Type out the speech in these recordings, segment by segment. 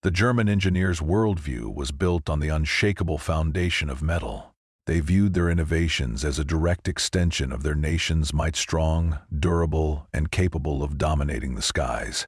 The German engineers' worldview was built on the unshakable foundation of metal. They viewed their innovations as a direct extension of their nation's might, strong, durable, and capable of dominating the skies.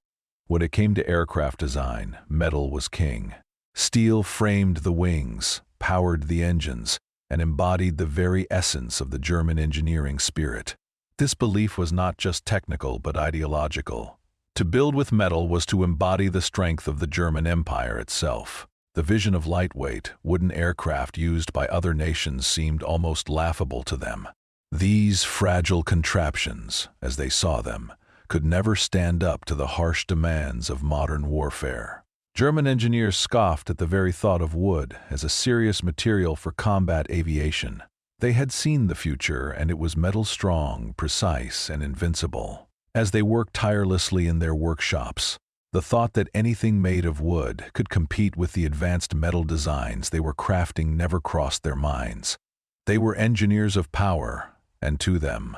When it came to aircraft design, metal was king. Steel framed the wings, powered the engines, and embodied the very essence of the German engineering spirit. This belief was not just technical but ideological. To build with metal was to embody the strength of the German Empire itself. The vision of lightweight, wooden aircraft used by other nations seemed almost laughable to them. These fragile contraptions, as they saw them, could never stand up to the harsh demands of modern warfare. German engineers scoffed at the very thought of wood as a serious material for combat aviation. They had seen the future, and it was metal-strong, precise, and invincible. As they worked tirelessly in their workshops, the thought that anything made of wood could compete with the advanced metal designs they were crafting never crossed their minds. They were engineers of power, and to them,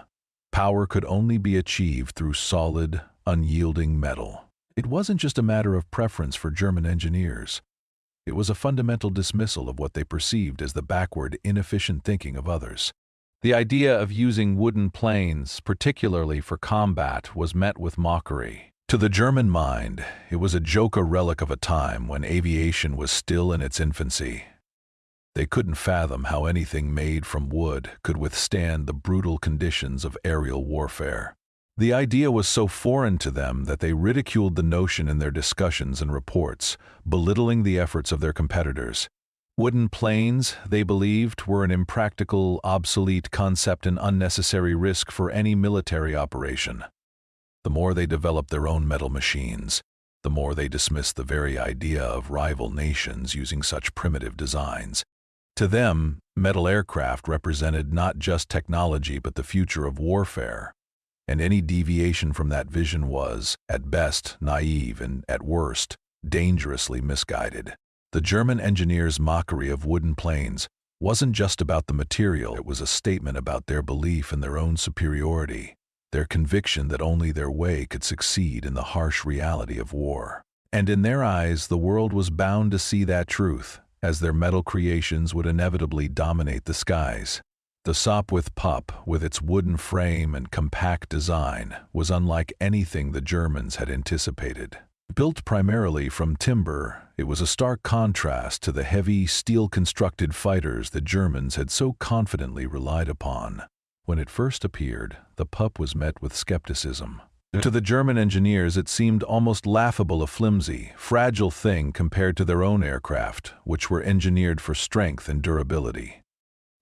power could only be achieved through solid, unyielding metal. It wasn't just a matter of preference for German engineers. It was a fundamental dismissal of what they perceived as the backward, inefficient thinking of others. The idea of using wooden planes, particularly for combat, was met with mockery. To the German mind, it was a joke, a relic of a time when aviation was still in its infancy. They couldn't fathom how anything made from wood could withstand the brutal conditions of aerial warfare. The idea was so foreign to them that they ridiculed the notion in their discussions and reports, belittling the efforts of their competitors. Wooden planes, they believed, were an impractical, obsolete concept and unnecessary risk for any military operation. The more they developed their own metal machines, the more they dismissed the very idea of rival nations using such primitive designs. To them, metal aircraft represented not just technology but the future of warfare, and any deviation from that vision was, at best, naive and, at worst, dangerously misguided. The German engineers' mockery of wooden planes wasn't just about the material, it was a statement about their belief in their own superiority, their conviction that only their way could succeed in the harsh reality of war. And in their eyes, the world was bound to see that truth, as their metal creations would inevitably dominate the skies. The Sopwith Pup, with its wooden frame and compact design, was unlike anything the Germans had anticipated. Built primarily from timber, it was a stark contrast to the heavy, steel-constructed fighters the Germans had so confidently relied upon. When it first appeared, the Pup was met with skepticism. To the German engineers, it seemed almost laughable, a flimsy, fragile thing compared to their own aircraft, which were engineered for strength and durability.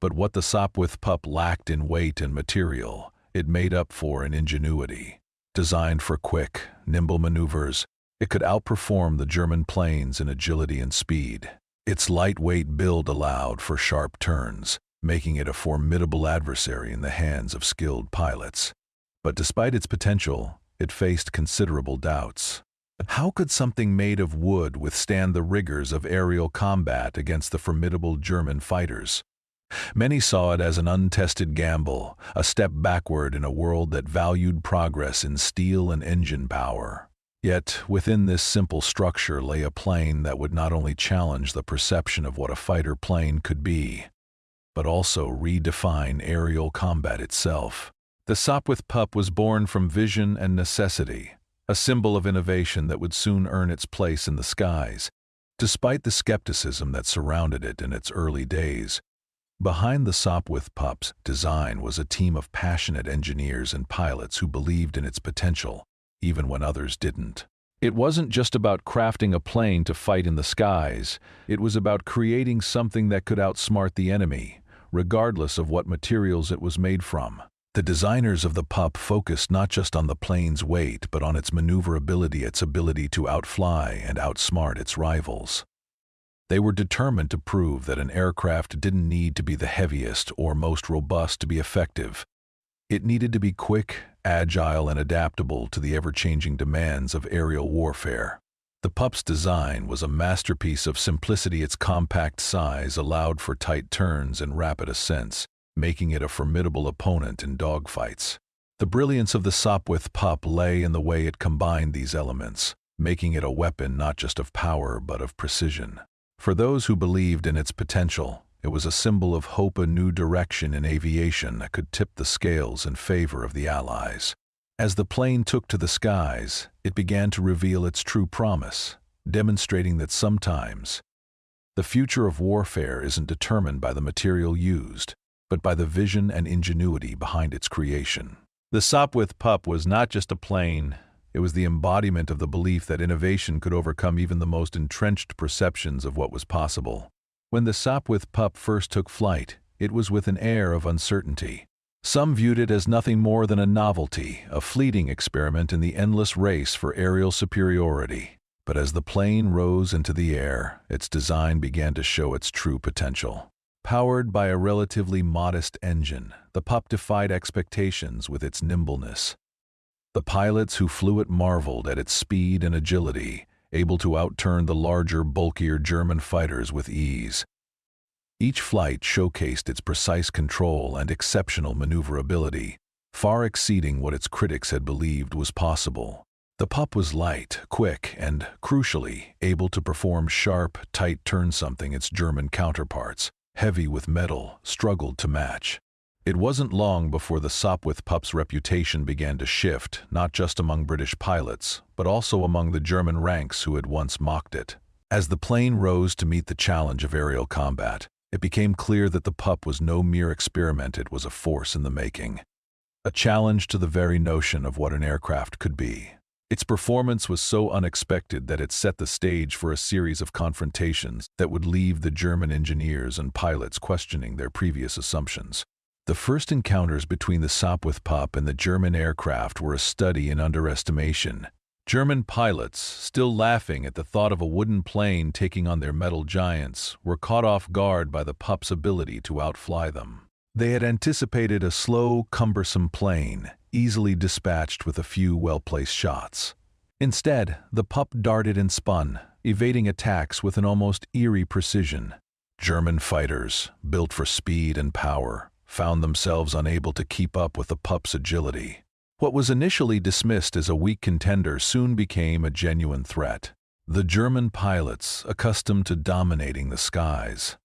But what the Sopwith Pup lacked in weight and material, it made up for in ingenuity. Designed for quick, nimble maneuvers, it could outperform the German planes in agility and speed. Its lightweight build allowed for sharp turns, making it a formidable adversary in the hands of skilled pilots. But despite its potential, it faced considerable doubts. How could something made of wood withstand the rigors of aerial combat against the formidable German fighters? Many saw it as an untested gamble, a step backward in a world that valued progress in steel and engine power. Yet, within this simple structure lay a plane that would not only challenge the perception of what a fighter plane could be, but also redefine aerial combat itself. The Sopwith Pup was born from vision and necessity, a symbol of innovation that would soon earn its place in the skies. Despite the skepticism that surrounded it in its early days, behind the Sopwith Pup's design was a team of passionate engineers and pilots who believed in its potential, even when others didn't. It wasn't just about crafting a plane to fight in the skies, it was about creating something that could outsmart the enemy, regardless of what materials it was made from. The designers of the Pup focused not just on the plane's weight, but on its maneuverability, its ability to outfly and outsmart its rivals. They were determined to prove that an aircraft didn't need to be the heaviest or most robust to be effective. It needed to be quick, agile, and adaptable to the ever-changing demands of aerial warfare. The Pup's design was a masterpiece of simplicity. Its compact size allowed for tight turns and rapid ascents, making it a formidable opponent in dogfights. The brilliance of the Sopwith Pup lay in the way it combined these elements. making it a weapon not just of power but of precision. For those who believed in its potential, it was a symbol of hope, a new direction in aviation that could tip the scales in favor of the Allies. As the plane took to the skies, it began to reveal its true promise, demonstrating that sometimes the future of warfare isn't determined by the material used, but by the vision and ingenuity behind its creation. The Sopwith Pup was not just a plane, it was the embodiment of the belief that innovation could overcome even the most entrenched perceptions of what was possible. When the Sopwith Pup first took flight, it was with an air of uncertainty. Some viewed it as nothing more than a novelty, a fleeting experiment in the endless race for aerial superiority. But as the plane rose into the air, its design began to show its true potential. Powered by a relatively modest engine, the Pup defied expectations with its nimbleness. The pilots who flew it marveled at its speed and agility, able to outturn the larger, bulkier German fighters with ease. Each flight showcased its precise control and exceptional maneuverability, far exceeding what its critics had believed was possible. The Pup was light, quick, and, crucially, able to perform sharp, tight turns, something its German counterparts, heavy with metal, struggled to match. It wasn't long before the Sopwith Pup's reputation began to shift, not just among British pilots, but also among the German ranks who had once mocked it. As the plane rose to meet the challenge of aerial combat, it became clear that the Pup was no mere experiment, it was a force in the making. A challenge to the very notion of what an aircraft could be. Its performance was so unexpected that it set the stage for a series of confrontations that would leave the German engineers and pilots questioning their previous assumptions. The first encounters between the Sopwith Pup and the German aircraft were a study in underestimation. German pilots, still laughing at the thought of a wooden plane taking on their metal giants, were caught off guard by the Pup's ability to outfly them. They had anticipated a slow, cumbersome plane, easily dispatched with a few well-placed shots. Instead, the Pup darted and spun, evading attacks with an almost eerie precision. German fighters, built for speed and power, found themselves unable to keep up with the Pup's agility. What was initially dismissed as a weak contender soon became a genuine threat. The German pilots, accustomed to dominating the skies,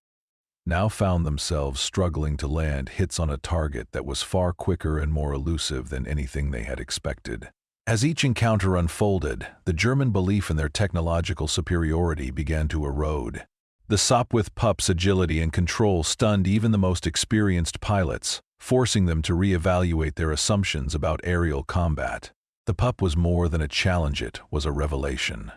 now found themselves struggling to land hits on a target that was far quicker and more elusive than anything they had expected. As each encounter unfolded, the German belief in their technological superiority began to erode. The Sopwith Pup's agility and control stunned even the most experienced pilots, forcing them to reevaluate their assumptions about aerial combat. The Pup was more than a challenge, it was a revelation.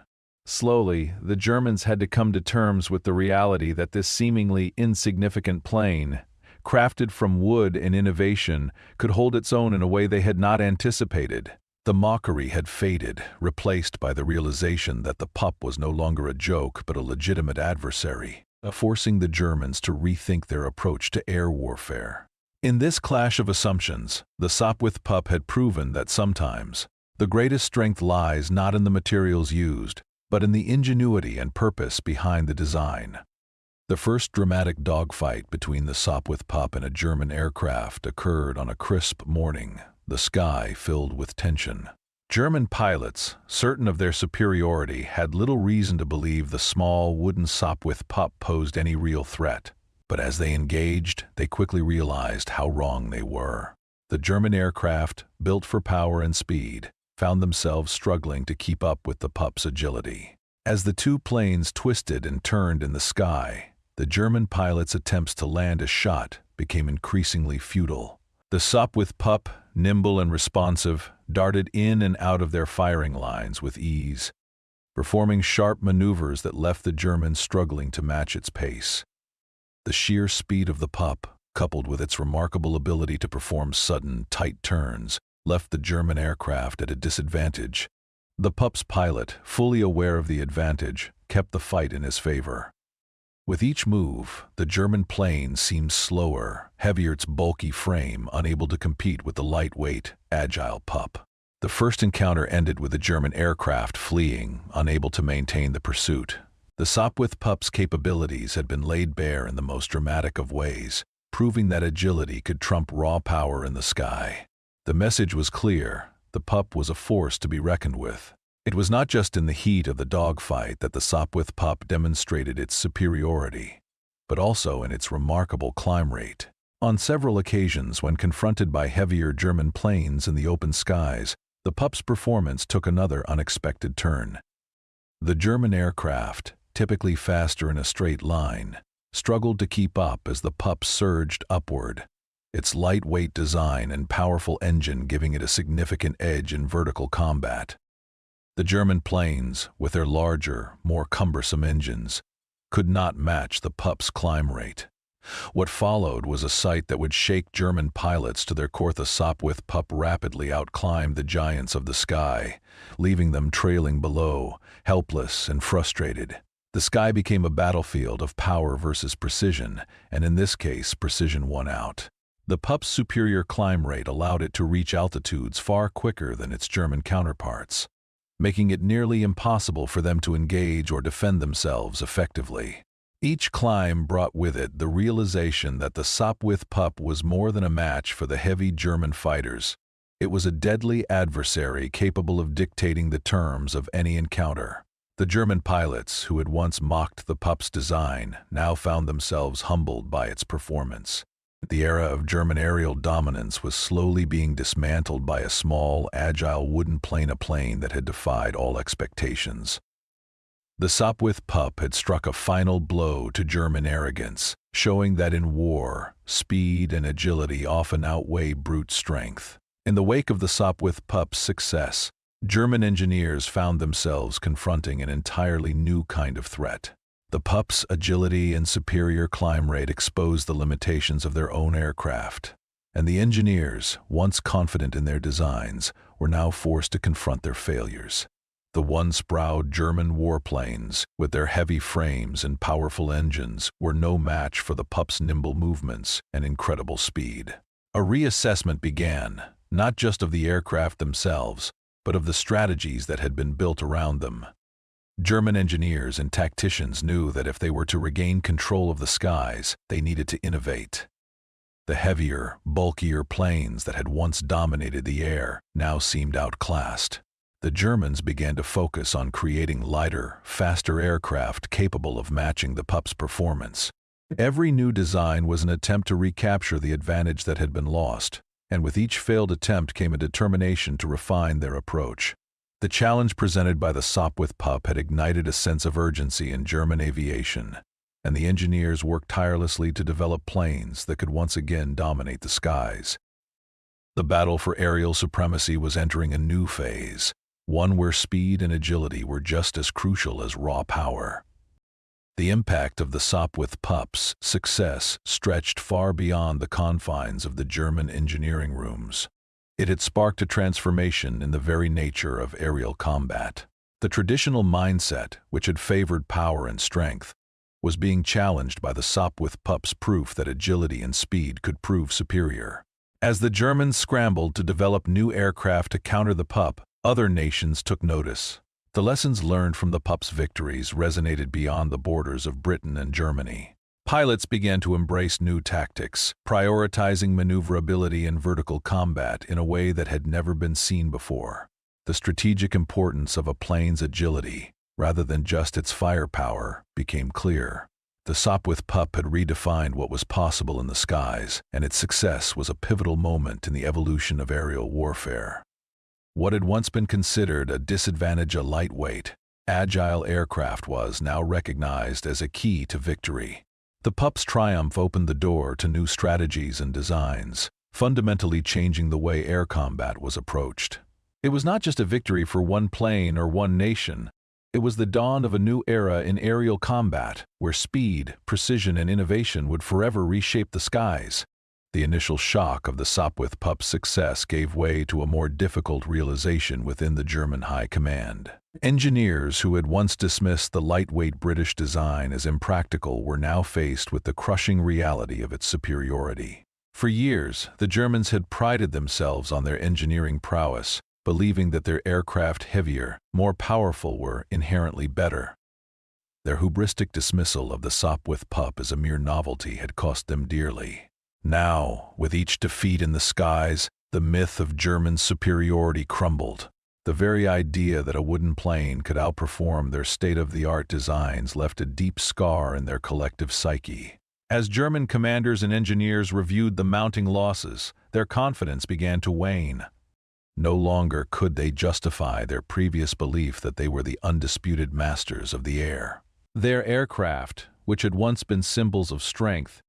Slowly, the Germans had to come to terms with the reality that this seemingly insignificant plane, crafted from wood and innovation, could hold its own in a way they had not anticipated. The mockery had faded, replaced by the realization that the Pup was no longer a joke but a legitimate adversary, forcing the Germans to rethink their approach to air warfare. In this clash of assumptions, the Sopwith Pup had proven that sometimes the greatest strength lies not in the materials used, but in the ingenuity and purpose behind the design. The first dramatic dogfight between the Sopwith Pup and a German aircraft occurred on a crisp morning, the sky filled with tension. German pilots, certain of their superiority, had little reason to believe the small wooden Sopwith Pup posed any real threat. But as they engaged, they quickly realized how wrong they were. The German aircraft, built for power and speed, found themselves struggling to keep up with the Pup's agility. As the two planes twisted and turned in the sky, the German pilots' attempts to land a shot became increasingly futile. The Sopwith Pup, nimble and responsive, darted in and out of their firing lines with ease, performing sharp maneuvers that left the Germans struggling to match its pace. The sheer speed of the Pup, coupled with its remarkable ability to perform sudden, tight turns, left the German aircraft at a disadvantage. The Pup's pilot, fully aware of the advantage, kept the fight in his favor. With each move, the German plane seemed slower, heavier, its bulky frame unable to compete with the lightweight, agile Pup. The first encounter ended with the German aircraft fleeing, unable to maintain the pursuit. The Sopwith Pup's capabilities had been laid bare in the most dramatic of ways, proving that agility could trump raw power in the sky. The message was clear: the Pup was a force to be reckoned with. It was not just in the heat of the dogfight that the Sopwith Pup demonstrated its superiority, but also in its remarkable climb rate. On several occasions, when confronted by heavier German planes in the open skies, the Pup's performance took another unexpected turn. The German aircraft, typically faster in a straight line, struggled to keep up as the Pup surged upward, its lightweight design and powerful engine giving it a significant edge in vertical combat. The German planes, with their larger, more cumbersome engines, could not match the Pup's climb rate. What followed was a sight that would shake German pilots to their core. The Sopwith Pup rapidly outclimbed the giants of the sky, leaving them trailing below, helpless and frustrated. The sky became a battlefield of power versus precision, and in this case, precision won out. The Pup's superior climb rate allowed it to reach altitudes far quicker than its German counterparts, making it nearly impossible for them to engage or defend themselves effectively. Each climb brought with it the realization that the Sopwith Pup was more than a match for the heavy German fighters. It was a deadly adversary capable of dictating the terms of any encounter. The German pilots, who had once mocked the Pup's design, now found themselves humbled by its performance. The era of German aerial dominance was slowly being dismantled by a small, agile wooden plane, a plane that had defied all expectations. The Sopwith Pup had struck a final blow to German arrogance, showing that in war, speed and agility often outweigh brute strength. In the wake of the Sopwith Pup's success, German engineers found themselves confronting an entirely new kind of threat. The Pup's agility and superior climb rate exposed the limitations of their own aircraft, and the engineers, once confident in their designs, were now forced to confront their failures. The once proud German warplanes, with their heavy frames and powerful engines, were no match for the Pup's nimble movements and incredible speed. A reassessment began, not just of the aircraft themselves, but of the strategies that had been built around them. German engineers and tacticians knew that if they were to regain control of the skies, they needed to innovate. The heavier, bulkier planes that had once dominated the air now seemed outclassed. The Germans began to focus on creating lighter, faster aircraft capable of matching the Pup's performance. Every new design was an attempt to recapture the advantage that had been lost, and with each failed attempt came a determination to refine their approach. The challenge presented by the Sopwith Pup had ignited a sense of urgency in German aviation, and the engineers worked tirelessly to develop planes that could once again dominate the skies. The battle for aerial supremacy was entering a new phase, one where speed and agility were just as crucial as raw power. The impact of the Sopwith Pup's success stretched far beyond the confines of the German engineering rooms. It had sparked a transformation in the very nature of aerial combat. The traditional mindset, which had favored power and strength, was being challenged by the Sopwith Pup's proof that agility and speed could prove superior. As the Germans scrambled to develop new aircraft to counter the Pup, other nations took notice. The lessons learned from the Pup's victories resonated beyond the borders of Britain and Germany. Pilots began to embrace new tactics, prioritizing maneuverability and vertical combat in a way that had never been seen before. The strategic importance of a plane's agility, rather than just its firepower, became clear. The Sopwith Pup had redefined what was possible in the skies, and its success was a pivotal moment in the evolution of aerial warfare. What had once been considered a disadvantage, a lightweight, agile aircraft, was now recognized as a key to victory. The Pup's triumph opened the door to new strategies and designs, fundamentally changing the way air combat was approached. It was not just a victory for one plane or one nation. It was the dawn of a new era in aerial combat, where speed, precision, and innovation would forever reshape the skies. The initial shock of the Sopwith Pup's success gave way to a more difficult realization within the German high command. Engineers who had once dismissed the lightweight British design as impractical were now faced with the crushing reality of its superiority. For years, the Germans had prided themselves on their engineering prowess, believing that their aircraft, heavier, more powerful, were inherently better. Their hubristic dismissal of the Sopwith Pup as a mere novelty had cost them dearly. Now, with each defeat in the skies, the myth of German superiority crumbled. The very idea that a wooden plane could outperform their state-of-the-art designs left a deep scar in their collective psyche. As German commanders and engineers reviewed the mounting losses, their confidence began to wane. No longer could they justify their previous belief that they were the undisputed masters of the air. Their aircraft, which had once been symbols of strength,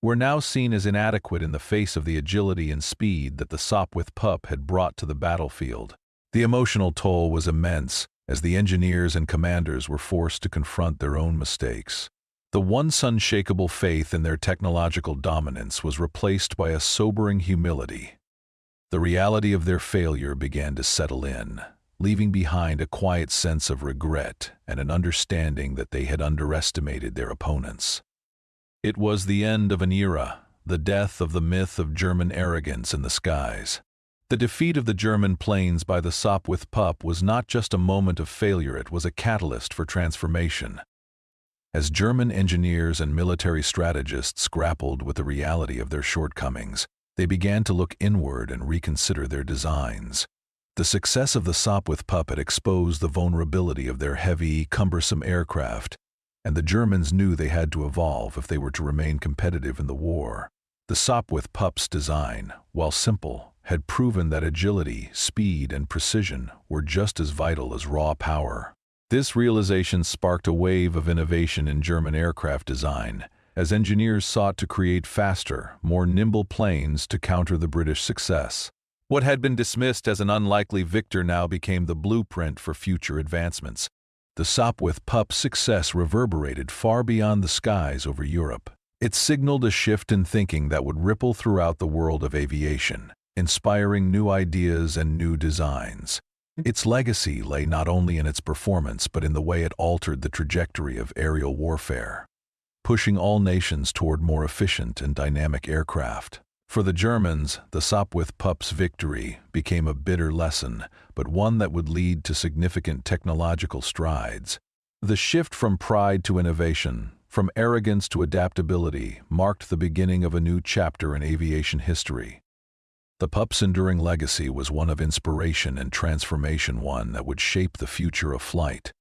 were now seen as inadequate in the face of the agility and speed that the Sopwith Pup had brought to the battlefield. The emotional toll was immense, as the engineers and commanders were forced to confront their own mistakes. The once unshakable faith in their technological dominance was replaced by a sobering humility. The reality of their failure began to settle in, leaving behind a quiet sense of regret and an understanding that they had underestimated their opponents. It was the end of an era, the death of the myth of German arrogance in the skies. The defeat of the German planes by the Sopwith Pup was not just a moment of failure, it was a catalyst for transformation. As German engineers and military strategists grappled with the reality of their shortcomings, they began to look inward and reconsider their designs. The success of the Sopwith Pup had exposed the vulnerability of their heavy, cumbersome aircraft, and the Germans knew they had to evolve if they were to remain competitive in the war. The Sopwith Pup's design, while simple, had proven that agility, speed, and precision were just as vital as raw power. This realization sparked a wave of innovation in German aircraft design, as engineers sought to create faster, more nimble planes to counter the British success. What had been dismissed as an unlikely victor now became the blueprint for future advancements. The Sopwith Pup's success reverberated far beyond the skies over Europe. It signaled a shift in thinking that would ripple throughout the world of aviation, inspiring new ideas and new designs. Its legacy lay not only in its performance but in the way it altered the trajectory of aerial warfare, pushing all nations toward more efficient and dynamic aircraft. For the Germans, the Sopwith Pup's victory became a bitter lesson, but one that would lead to significant technological strides. The shift from pride to innovation, from arrogance to adaptability, marked the beginning of a new chapter in aviation history. The Pup's enduring legacy was one of inspiration and transformation, one that would shape the future of flight.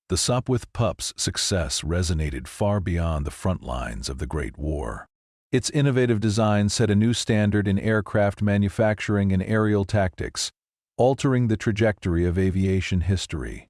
The Sopwith Pup's success resonated far beyond the front lines of the Great War. Its innovative design set a new standard in aircraft manufacturing and aerial tactics, altering the trajectory of aviation history.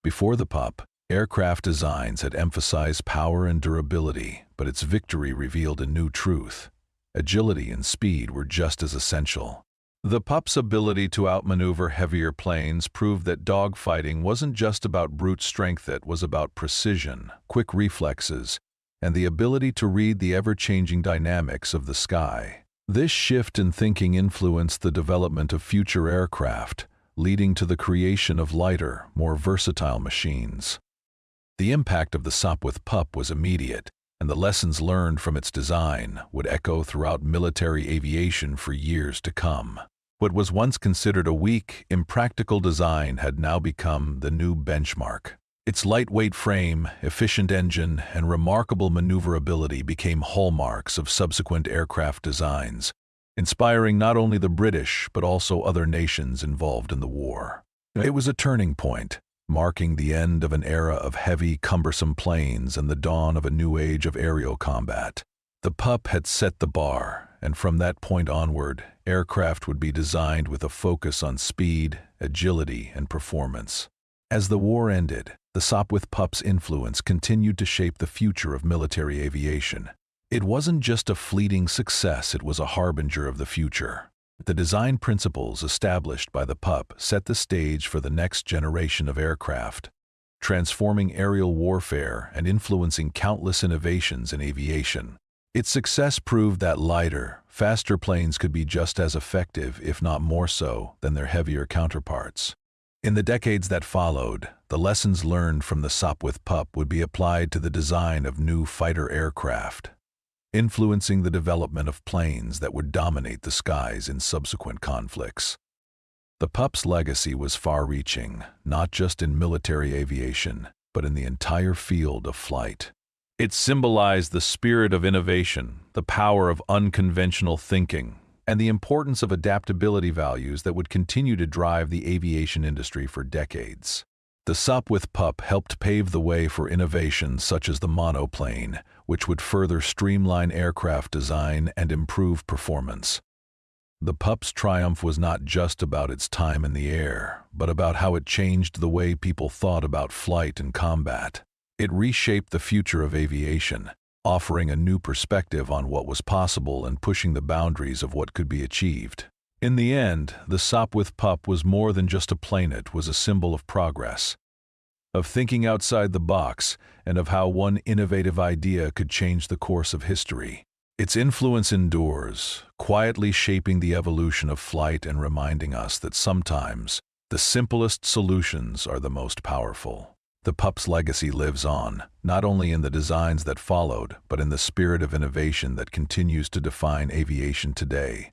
Before the Pup, aircraft designs had emphasized power and durability, but its victory revealed a new truth. Agility and speed were just as essential. The Pup's ability to outmaneuver heavier planes proved that dogfighting wasn't just about brute strength, it was about precision, quick reflexes, and the ability to read the ever-changing dynamics of the sky. This shift in thinking influenced the development of future aircraft, leading to the creation of lighter, more versatile machines. The impact of the Sopwith Pup was immediate, and the lessons learned from its design would echo throughout military aviation for years to come. What was once considered a weak, impractical design had now become the new benchmark. Its lightweight frame, efficient engine, and remarkable maneuverability became hallmarks of subsequent aircraft designs, inspiring not only the British but also other nations involved in the war. It was a turning point, marking the end of an era of heavy, cumbersome planes and the dawn of a new age of aerial combat. The Pup had set the bar, and from that point onward, aircraft would be designed with a focus on speed, agility, and performance. As the war ended, the Sopwith Pup's influence continued to shape the future of military aviation. It wasn't just a fleeting success, it was a harbinger of the future. The design principles established by the Pup set the stage for the next generation of aircraft, transforming aerial warfare and influencing countless innovations in aviation. Its success proved that lighter, faster planes could be just as effective, if not more so, than their heavier counterparts. In the decades that followed, the lessons learned from the Sopwith Pup would be applied to the design of new fighter aircraft, influencing the development of planes that would dominate the skies in subsequent conflicts. The Pup's legacy was far-reaching, not just in military aviation, but in the entire field of flight. It symbolized the spirit of innovation, the power of unconventional thinking, and the importance of adaptability values that would continue to drive the aviation industry for decades. The Sopwith Pup helped pave the way for innovations such as the monoplane, which would further streamline aircraft design and improve performance. The Pup's triumph was not just about its time in the air, but about how it changed the way people thought about flight and combat. It reshaped the future of aviation, offering a new perspective on what was possible and pushing the boundaries of what could be achieved. In the end, the Sopwith Pup was more than just a plane. It was a symbol of progress, of thinking outside the box, and of how one innovative idea could change the course of history. Its influence endures, quietly shaping the evolution of flight and reminding us that sometimes the simplest solutions are the most powerful. The Pup's legacy lives on, not only in the designs that followed, but in the spirit of innovation that continues to define aviation today.